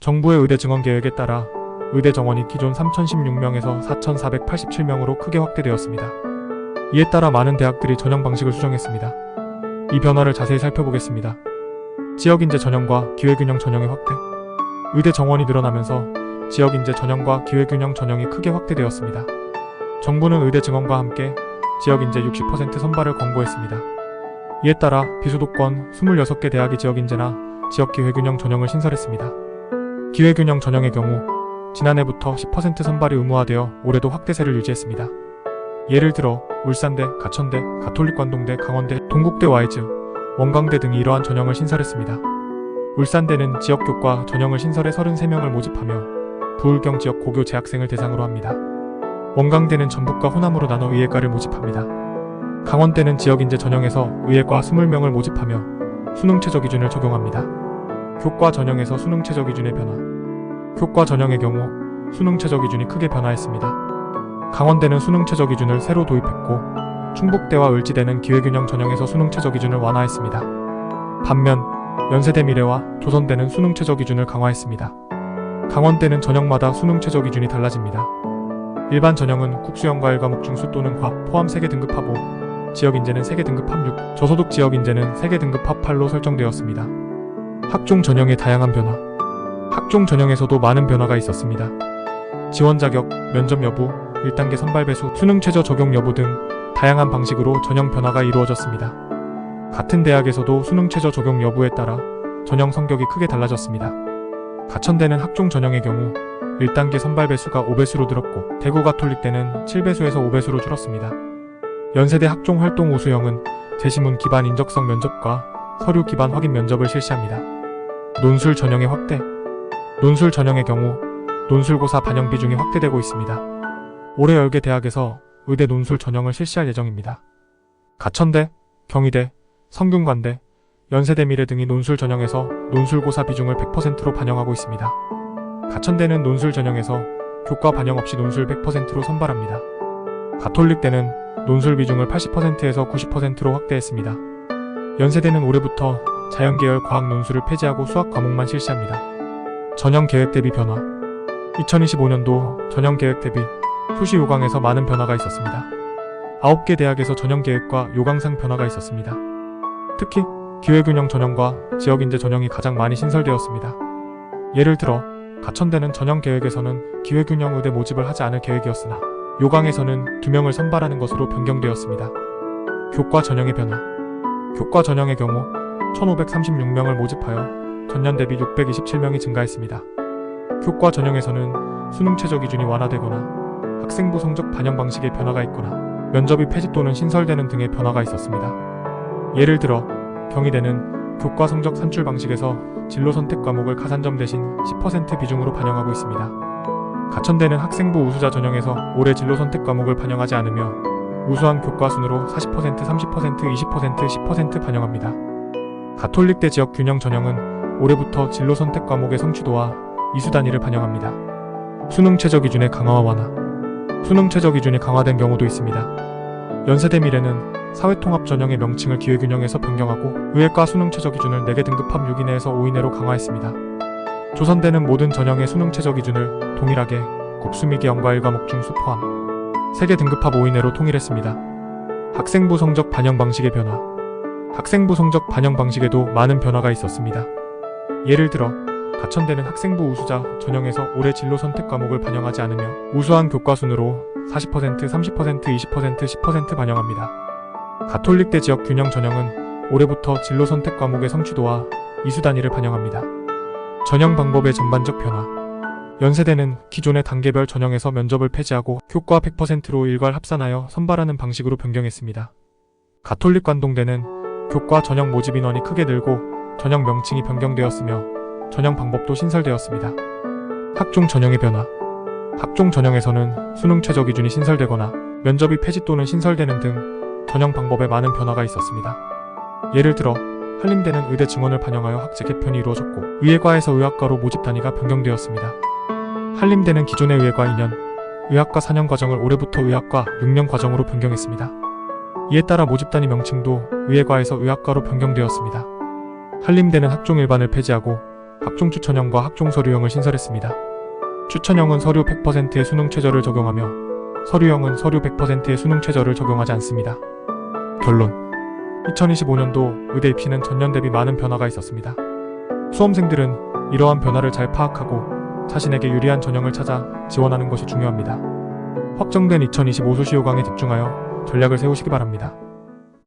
정부의 의대 증원 계획에 따라 의대 정원이 기존 3016명에서 4487명으로 크게 확대되었습니다. 이에 따라 많은 대학들이 전형 방식을 수정했습니다. 이 변화를 자세히 살펴보겠습니다. 지역인재 전형과 기회균형 전형의 확대. 의대 정원이 늘어나면서 지역인재 전형과 기회균형 전형이 크게 확대되었습니다. 정부는 의대 증원과 함께 지역인재 60% 선발을 권고했습니다. 이에 따라 비수도권 26개 대학이 지역인재나 지역기회균형 전형을 신설했습니다. 기회균형 전형의 경우 지난해부터 10% 선발이 의무화되어 올해도 확대세를 유지했습니다. 예를 들어 울산대, 가천대, 가톨릭관동대, 강원대, 동국대 와이즈, 원광대 등이 이러한 전형을 신설했습니다. 울산대는 지역교과 전형을 신설해 33명을 모집하며 부울경 지역 고교 재학생을 대상으로 합니다. 원광대는 전북과 호남으로 나눠 의예과를 모집합니다. 강원대는 지역인재 전형에서 의예과 20명을 모집하며 수능최저 기준을 적용합니다. 교과 전형에서 수능최저 기준의 변화. 교과 전형의 경우 수능최저 기준이 크게 변화했습니다. 강원대는 수능최저 기준을 새로 도입했고 충북대와 을지대는 기회균형 전형에서 수능최저 기준을 완화했습니다. 반면 연세대 미래와 조선대는 수능최저 기준을 강화했습니다. 강원대는 전형마다 수능최저 기준이 달라집니다. 일반 전형은 국수형과 1과목 중수 또는 과 포함 3개 등급 합 5, 지역인재는 3개 등급 합 6, 저소득 지역인재는 3개 등급 합 8로 설정되었습니다. 학종 전형의 다양한 변화. 학종 전형에서도 많은 변화가 있었습니다. 지원 자격, 면접 여부, 1단계 선발 배수, 수능 최저 적용 여부 등 다양한 방식으로 전형 변화가 이루어졌습니다. 같은 대학에서도 수능 최저 적용 여부에 따라 전형 성격이 크게 달라졌습니다. 가천대는 학종 전형의 경우 1단계 선발 배수가 5배수로 늘었고 대구 가톨릭대는 7배수에서 5배수로 줄었습니다. 연세대 학종 활동 우수형은 제시문 기반 인적성 면접과 서류 기반 확인 면접을 실시합니다. 논술 전형의 확대. 논술 전형의 경우 논술고사 반영 비중이 확대되고 있습니다. 올해 10개 대학에서 의대 논술 전형을 실시할 예정입니다. 가천대, 경희대, 성균관대, 연세대 미래 등이 논술 전형에서 논술고사 비중을 100%로 반영하고 있습니다. 가천대는 논술 전형에서 교과 반영 없이 논술 100%로 선발합니다. 가톨릭대는 논술 비중을 80%에서 90%로 확대했습니다. 연세대는 올해부터 자연계열 과학 논술을 폐지하고 수학 과목만 실시합니다. 전형 계획 대비 변화. 2025년도 전형 계획 대비 수시 요강에서 많은 변화가 있었습니다. 9개 대학에서 전형 계획과 요강상 변화가 있었습니다. 특히 기회균형 전형과 지역인재 전형이 가장 많이 신설되었습니다. 예를 들어 가천대는 전형 계획에서는 기회균형 의대 모집을 하지 않을 계획이었으나 요강에서는 2명을 선발하는 것으로 변경되었습니다. 교과 전형의 변화. 교과 전형의 경우 1536명을 모집하여 전년 대비 627명이 증가했습니다. 교과 전형에서는 수능 최저 기준이 완화되거나 학생부 성적 반영 방식의 변화가 있거나 면접이 폐지 또는 신설되는 등의 변화가 있었습니다. 예를 들어 경희대는 교과 성적 산출 방식에서 진로 선택 과목을 가산점 대신 10% 비중으로 반영하고 있습니다. 가천대는 학생부 우수자 전형에서 올해 진로 선택 과목을 반영하지 않으며 우수한 교과 순으로 40%, 30%, 20%, 10% 반영합니다. 가톨릭대 지역 균형 전형은 올해부터 진로 선택 과목의 성취도와 이수 단위를 반영합니다. 수능 최저 기준의 강화와 완화. 수능 최저 기준이 강화된 경우도 있습니다. 연세대 미래는 사회통합 전형의 명칭을 기회균형에서 변경하고 의예과 수능 최저 기준을 4개 등급 합 6 이내에서 5 이내로 강화했습니다. 조선대는 모든 전형의 수능 최저 기준을 동일하게 곱수미기 0과 1과목 중수 포함 3개 등급 합 5 이내로 통일했습니다. 학생부 성적 반영 방식의 변화. 학생부 성적 반영 방식에도 많은 변화가 있었습니다. 예를 들어 가천대는 학생부 우수자 전형에서 올해 진로 선택 과목을 반영하지 않으며 우수한 교과 순으로 40%, 30%, 20%, 10% 반영합니다. 가톨릭대 지역 균형 전형은 올해부터 진로 선택 과목의 성취도와 이수 단위를 반영합니다. 전형 방법의 전반적 변화. 연세대는 기존의 단계별 전형에서 면접을 폐지하고 교과 100%로 일괄 합산하여 선발하는 방식으로 변경했습니다. 가톨릭관동대는 교과 전형 모집 인원이 크게 늘고 전형 명칭이 변경되었으며 전형 방법도 신설되었습니다. 학종 전형의 변화. 학종 전형에서는 수능 최저 기준이 신설되거나 면접이 폐지 또는 신설되는 등 전형 방법에 많은 변화가 있었습니다. 예를 들어 한림대는 의대 증원을 반영하여 학제 개편이 이루어졌고 의예과에서 의학과로 모집 단위가 변경되었습니다. 한림대는 기존의 의예과 2년, 의학과 4년 과정을 올해부터 의학과 6년 과정으로 변경했습니다. 이에 따라 모집 단위 명칭도 의예과에서 의학과로 변경되었습니다. 한림대는 학종 일반을 폐지하고 학종 추천형과 학종 서류형을 신설했습니다. 추천형은 서류 100%의 수능 최저를 적용하며 서류형은 서류 100%의 수능 최저를 적용하지 않습니다. 결론 2025년도 의대 입시는 전년 대비 많은 변화가 있었습니다. 수험생들은 이러한 변화를 잘 파악하고 자신에게 유리한 전형을 찾아 지원하는 것이 중요합니다. 확정된 2025 수시 요강에 집중하여 전략을 세우시기 바랍니다.